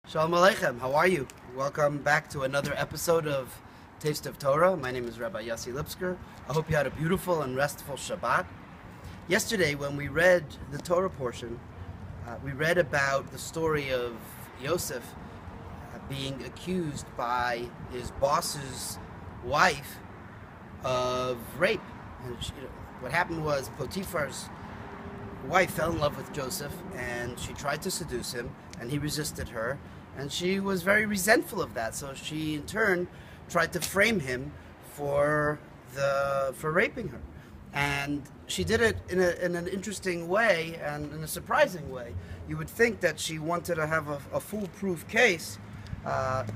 Shalom Aleichem, how are you? Welcome back to another episode of Taste of Torah. My name is Rabbi Yossi Lipsker. I hope you had a beautiful and restful Shabbat. Yesterday, when we read the Torah portion, we read about the story of Yosef being accused by his boss's wife of rape. And what happened was Potiphar's wife fell in love with Joseph, and she tried to seduce him, and he resisted her. And she was very resentful of that, so she in turn tried to frame him for raping her. And she did it in an interesting way and in a surprising way. You would think that she wanted to have a foolproof case, and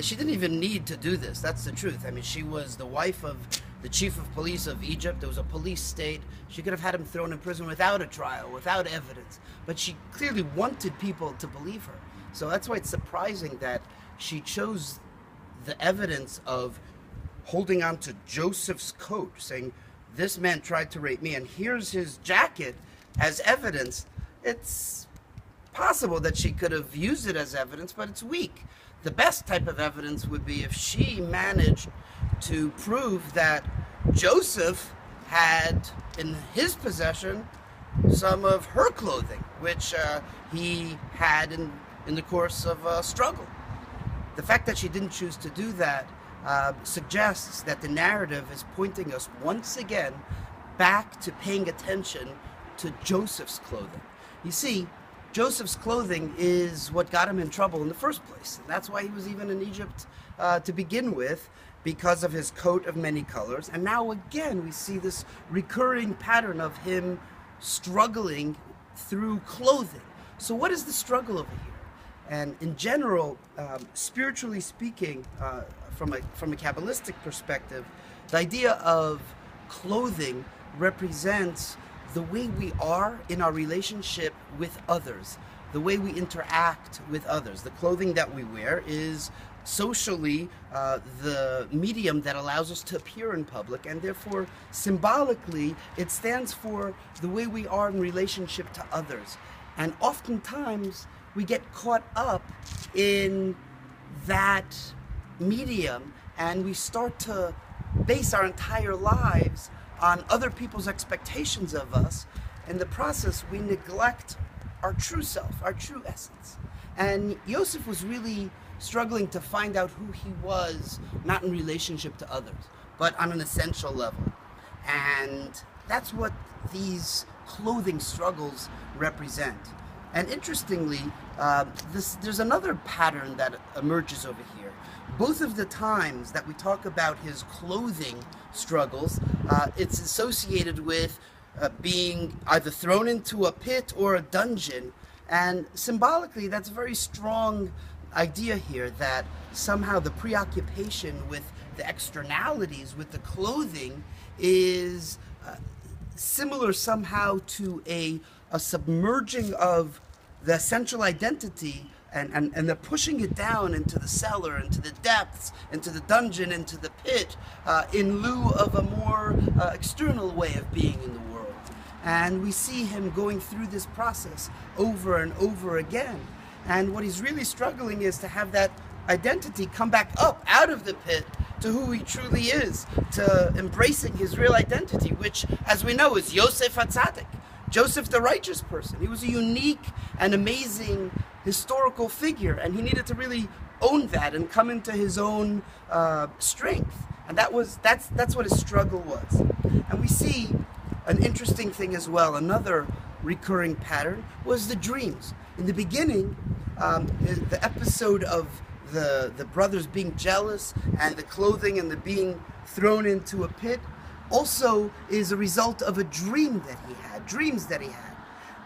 she didn't even need to do this. That's the truth. I mean, she was the wife of the chief of police of Egypt. It was a police state. She could have had him thrown in prison without a trial, without evidence. But she clearly wanted people to believe her. So that's why it's surprising that she chose the evidence of holding on to Joseph's coat, saying, this man tried to rape me, and here's his jacket as evidence. It's possible that she could have used it as evidence, but it's weak. The best type of evidence would be if she managed to prove that Joseph had in his possession some of her clothing, which he had in the course of a struggle. The fact that she didn't choose to do that suggests that the narrative is pointing us once again back to paying attention to Joseph's clothing. You see, Joseph's clothing is what got him in trouble in the first place. And that's why he was even in Egypt to begin with, because of his coat of many colors. And now again, we see this recurring pattern of him struggling through clothing. So what is the struggle over here? And in general, spiritually speaking, from a Kabbalistic perspective, the idea of clothing represents the way we are in our relationship with others, the way we interact with others. The clothing that we wear is socially the medium that allows us to appear in public, and therefore symbolically it stands for the way we are in relationship to others. And oftentimes we get caught up in that medium, and we start to base our entire lives on other people's expectations of us. In the process, we neglect our true self, our true essence. And Yosef was really struggling to find out who he was, not in relationship to others, but on an essential level. And that's what these clothing struggles represent. And interestingly, there's another pattern that emerges over here. Both of the times that we talk about his clothing struggles, it's associated with being either thrown into a pit or a dungeon. And symbolically, that's a very strong idea here, that somehow the preoccupation with the externalities, with the clothing, is similar somehow to a submerging of the essential identity and the pushing it down into the cellar, into the depths, into the dungeon, into the pit, in lieu of a more external way of being in the world. And we see him going through this process over and over again. And what he's really struggling is to have that identity come back up out of the pit to who he truly is, to embracing his real identity, which, as we know, is Yosef HaTzadik, Joseph the righteous person. He was a unique and amazing historical figure, and he needed to really own that and come into his own strength. And that's what his struggle was. And we see an interesting thing as well. Another recurring pattern was the dreams. In the beginning, the episode of the brothers being jealous and the clothing and the being thrown into a pit also is a result of a dream that he had, dreams that he had.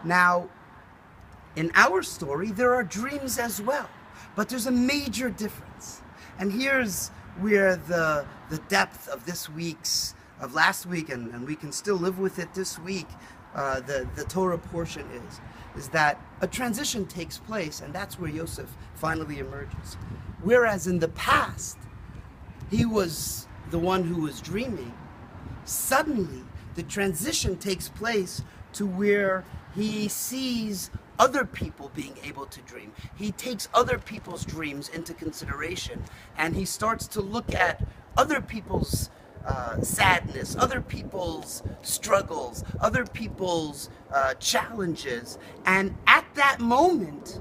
Now, in our story, there are dreams as well, but there's a major difference. And here's where the depth of of last week, and we can still live with it this week, the Torah portion is that a transition takes place, and that's where Yosef finally emerges. Whereas in the past, he was the one who was dreaming, suddenly the transition takes place to where he sees other people being able to dream. He takes other people's dreams into consideration, and he starts to look at other people's sadness, other people's struggles, other people's challenges, and at that moment,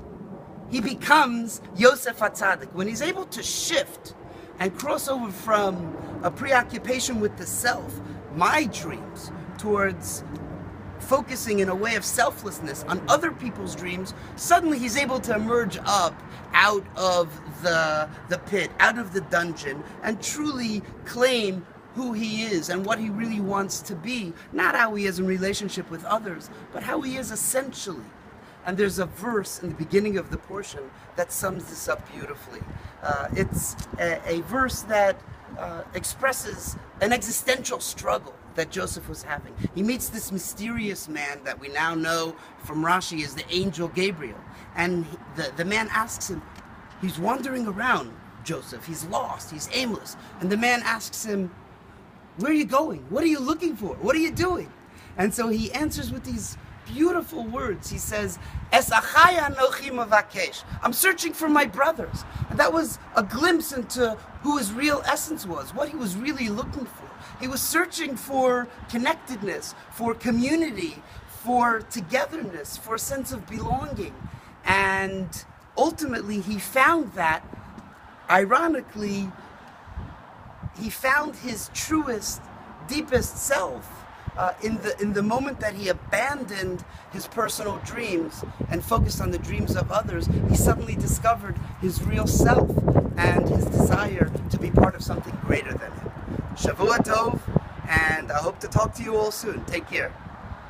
he becomes Yosef HaTzadik. When he's able to shift and cross over from a preoccupation with the self, my dreams, towards focusing in a way of selflessness on other people's dreams, suddenly he's able to emerge up out of the pit, out of the dungeon, and truly claim who he is and what he really wants to be. Not how he is in relationship with others, but how he is essentially. And there's a verse in the beginning of the portion that sums this up beautifully. It's a verse that expresses an existential struggle that Joseph was having. He meets this mysterious man that we now know from Rashi as the angel Gabriel. And the man asks him, he's wandering around, Joseph, he's lost, he's aimless. And the man asks him, where are you going? What are you looking for? What are you doing? And so he answers with these beautiful words. He says, Es achai anochi mavakesh. I'm searching for my brothers. And that was a glimpse into who his real essence was, what he was really looking for. He was searching for connectedness, for community, for togetherness, for a sense of belonging. And ultimately he found that. Ironically, he found his truest, deepest self in the moment that he abandoned his personal dreams and focused on the dreams of others. He suddenly discovered his real self and his desire to be part of something greater than him. Shavua Tov, and I hope to talk to you all soon. Take care.